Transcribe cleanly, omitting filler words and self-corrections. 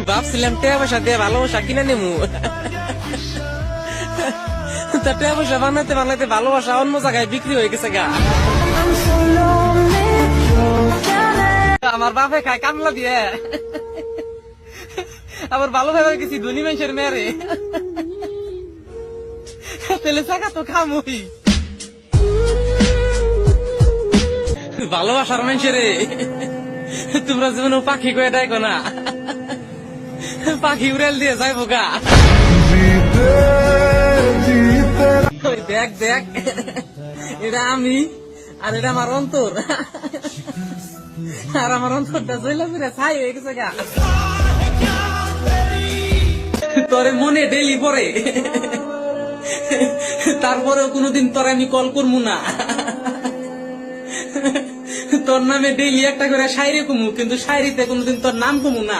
ভাবছিলাম টাকা পয়সা দিয়ে ভালোবাসা কিনে নেমু, তা টাকা পয়সা বানাইতে বানাইতে ভালোবাসা অন্য জায়গায় বিক্রি হয়ে গেছে গা। আমার বাপে খায় কামলা দিয়ে, আবার ভালো ভাবে গেছি ধনী মানুষের মেয়েরে, তেলে চাকা তো খামুই। ভালোবাসার মানুষের তোমরা যেমন পাখি কয়ে ডাকো না, পাখি উড়াল দিয়ে যাইবো গা। দেখ দেখ, এটা আমি আর এটা আমার অন্তর, আর আমার অন্তরটা জইলা ফিরে ছাই হয়ে গেছে গা। তোরে মনে ডেলি পরে, তারপরেও কোনোদিন তোর আমি কল করবো না। তোর নামে ডেইলি একটা করে শায়রি কমু, কিন্তু শায়রিতে কোনোদিন তোর নাম কমু না।